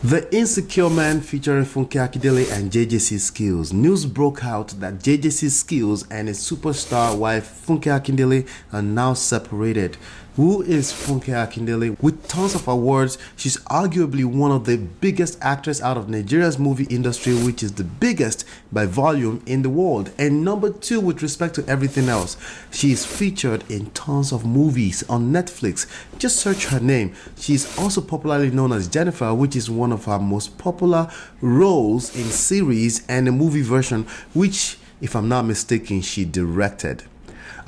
The Insecure Man featuring Funke Akindele and JJC Skillz. News broke out that JJC Skillz and his superstar wife Funke Akindele are now separated. Who is Funke Akindele? With tons of awards, she's arguably one of the biggest actors out of Nigeria's movie industry, which is the biggest by volume in the world. And number 2 with respect to everything else. She is featured in tons of movies on Netflix. Just search her name. She is also popularly known as Jenifa, which is one of her most popular roles in series and a movie version, which, if I'm not mistaken, she directed.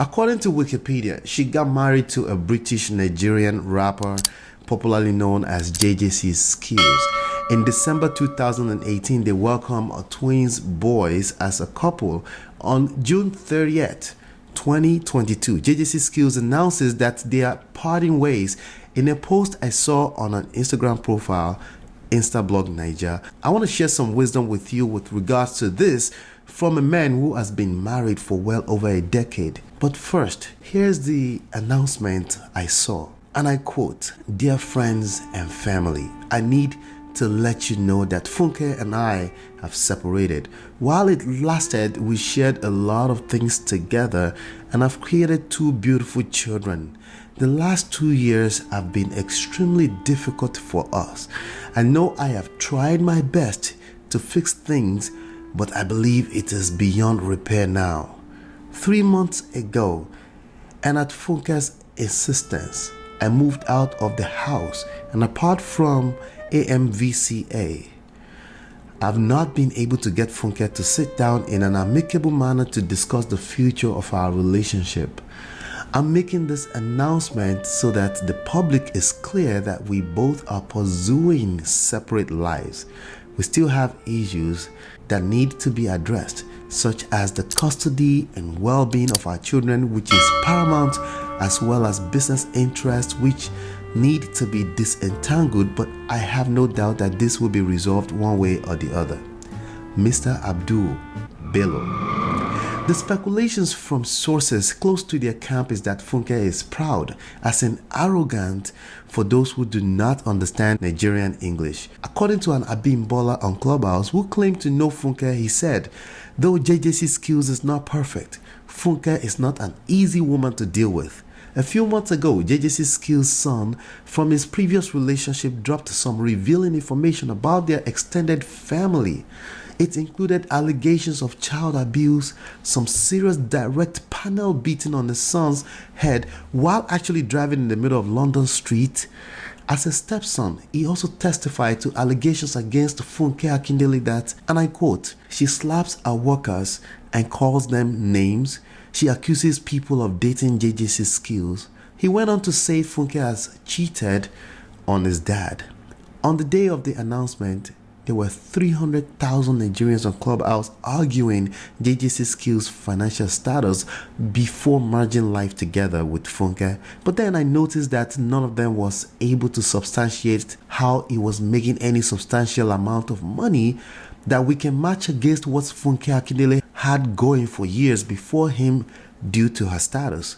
According to Wikipedia, she got married to a British-Nigerian rapper popularly known as JJC Skillz. In December 2018, they welcomed twins boys as a couple. On June 30th, 2022, JJC Skillz announces that they are parting ways. In a post I saw on an Instagram profile, Instablog Niger, I want to share some wisdom with you with regards to this from a man who has been married for well over a decade. But first, here's the announcement I saw, and I quote, "Dear friends and family, I need to let you know that Funke and I have separated. While it lasted, we shared a lot of things together and have created 2 beautiful children. The last 2 years have been extremely difficult for us. I know I have tried my best to fix things, but I believe it is beyond repair now. 3 months ago, and at Funke's insistence, I moved out of the house, and apart from AMVCA, I've not been able to get Funke to sit down in an amicable manner to discuss the future of our relationship. I'm making this announcement so that the public is clear that we both are pursuing separate lives. We still have issues that need to be addressed, such as the custody and well-being of our children, which is paramount, as well as business interests which need to be disentangled, but I have no doubt that this will be resolved one way or the other. Mr. Abdul Bello." The speculations from sources close to their camp is that Funke is proud, as in arrogant, for those who do not understand Nigerian English. According to an Abimbola on ClubHouse who claimed to know Funke, he said, "Though JJC Skillz is not perfect, Funke is not an easy woman to deal with." A few months ago, JJC Skillz' son from his previous relationship dropped some revealing information about their extended family. It included allegations of child abuse, some serious direct panel beating on the son's head while actually driving in the middle of London street. As a stepson, he also testified to allegations against Funke Akindele that, and I quote, "She slaps her workers and calls them names. She accuses people of dating JJC Skillz." He went on to say Funke has cheated on his dad. On the day of the announcement, there were 300,000 Nigerians on ClubHouse arguing JJC Skillz' financial status before merging life together with Funke. But then I noticed that none of them was able to substantiate how he was making any substantial amount of money that we can match against what Funke Akindele had going for years before him due to her status.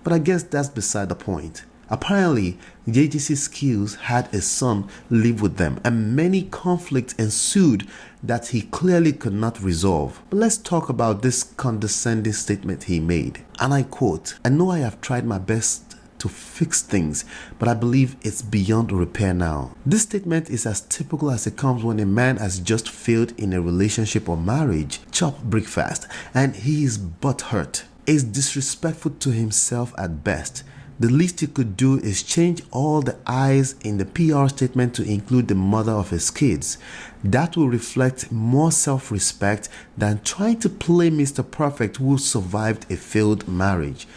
But I guess that's beside the point. Apparently, JJC Skillz had a son live with them, and many conflicts ensued that he clearly could not resolve. But let's talk about this condescending statement he made. And I quote, "I know I have tried my best to fix things, but I believe it's beyond repair now." This statement is as typical as it comes when a man has just failed in a relationship or marriage, chopped breakfast, and he is butthurt. It's disrespectful to himself at best. The least he could do is change all the I's in the PR statement to include the mother of his kids. That will reflect more self-respect than trying to play Mr. Perfect who survived a failed marriage.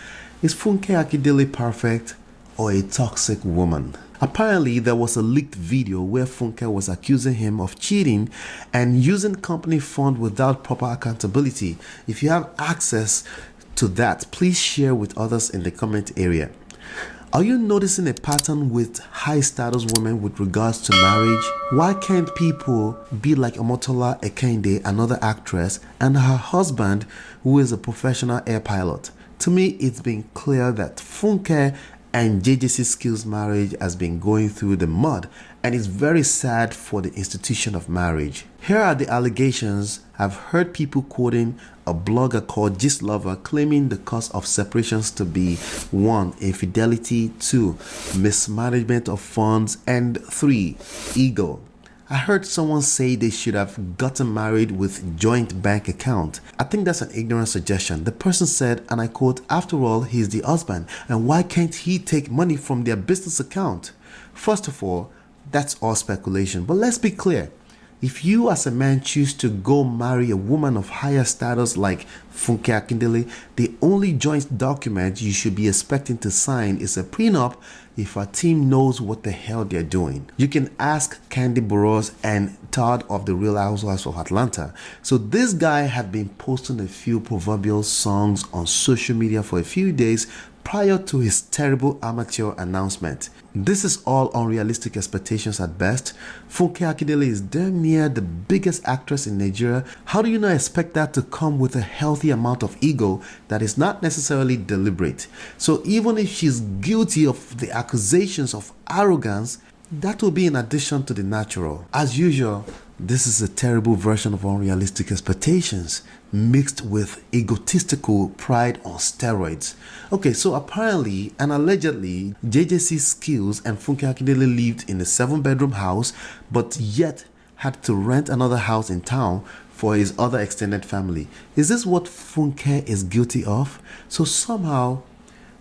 Is Funke Akindele perfect or a toxic woman? Apparently, there was a leaked video where Funke was accusing him of cheating and using company fund without proper accountability. If you have access to that, please share with others in the comment area. Are you noticing a pattern with high status women with regards to marriage? Why can't people be like Omotola Ekehinde, another actress, and her husband, who is a professional air pilot? To me, it's been clear that Funke and JJC Skillz marriage has been going through the mud, and it's very sad for the institution of marriage. Here are the allegations. I've heard people quoting a blogger called Gist Lover claiming the cause of separations to be 1. Infidelity, 2. Mismanagement of funds, and 3. Ego. I heard someone say they should have gotten married with joint bank account. I think that's an ignorant suggestion. The person said, and I quote, "After all, he's the husband, and why can't he take money from their business account?" First of all, that's all speculation. But let's be clear. If you as a man choose to go marry a woman of higher status like Funke Akindele, the only joint document you should be expecting to sign is a prenup if our team knows what the hell they're doing. You can ask Kandi, Burruss, and Todd of the Real Housewives of Atlanta. So this guy had been posting a few proverbial songs on social media for a few days prior to his terrible amateur announcement. This is all unrealistic expectations at best. Funke Akindele is damn near the biggest actress in Nigeria. How do you not expect that to come with a healthy amount of ego that is not necessarily deliberate? So even if she's guilty of the accusations of arrogance, that will be in addition to the natural. As usual, this is a terrible version of unrealistic expectations mixed with egotistical pride on steroids. Okay, so apparently and allegedly, JJC Skillz and Funke Akindele lived in a 7-bedroom house, but yet had to rent another house in town for his other extended family. Is this what Funke is guilty of? So somehow,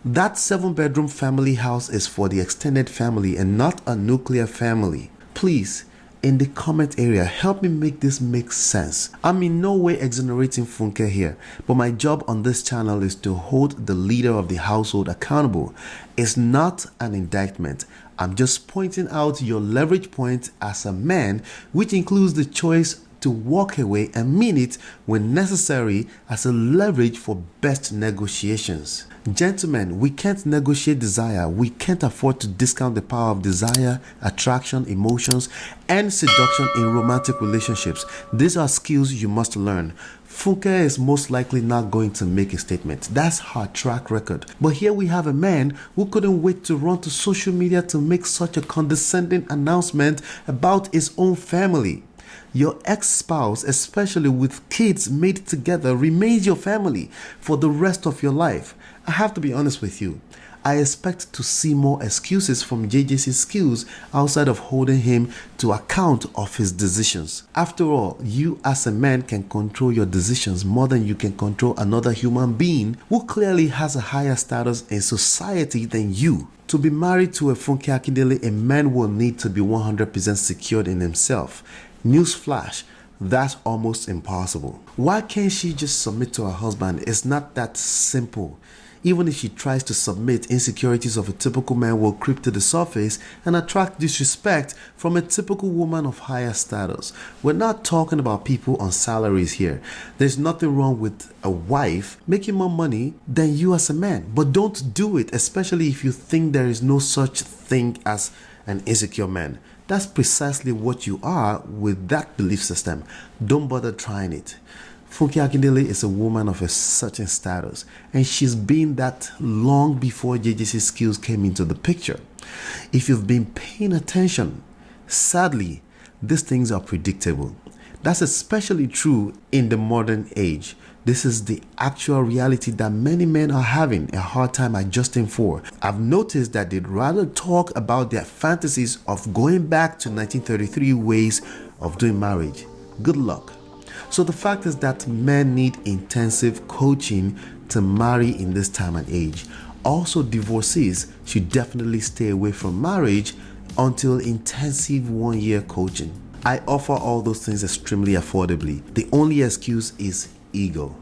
that 7-bedroom family house is for the extended family and not a nuclear family. Please, in the comment area, help me make this make sense. I'm in no way exonerating Funke here, but my job on this channel is to hold the leader of the household accountable. It's not an indictment. I'm just pointing out your leverage point as a man, which includes the choice to walk away and mean it when necessary as a leverage for best negotiations. Gentlemen, we can't negotiate desire. We can't afford to discount the power of desire, attraction, emotions, and seduction in romantic relationships. These are skills you must learn. Funke is most likely not going to make a statement. That's her track record. But here we have a man who couldn't wait to run to social media to make such a condescending announcement about his own family. Your ex-spouse, especially with kids made together, remains your family for the rest of your life. I have to be honest with you. I expect to see more excuses from JJC Skillz outside of holding him to account of his decisions. After all, you as a man can control your decisions more than you can control another human being who clearly has a higher status in society than you. To be married to a Funke Akindele, a man will need to be 100% secured in himself. Newsflash, that's almost impossible. Why can't she just submit to her husband? It's not that simple. Even if she tries to submit, insecurities of a typical man will creep to the surface and attract disrespect from a typical woman of higher status. We're not talking about people on salaries here. There's nothing wrong with a wife making more money than you as a man, but don't do it, especially if you think there is no such thing as an insecure man. That's precisely what you are with that belief system. Don't bother trying it. Funke Akindele is a woman of a certain status, and she's been that long before JJC Skillz came into the picture. If you've been paying attention, sadly, these things are predictable. That's especially true in the modern age. This is the actual reality that many men are having a hard time adjusting for. I've noticed that they'd rather talk about their fantasies of going back to 1933 ways of doing marriage. Good luck. So the fact is that men need intensive coaching to marry in this time and age. Also, divorcees should definitely stay away from marriage until intensive 1-year coaching. I offer all those things extremely affordably. The only excuse is ego.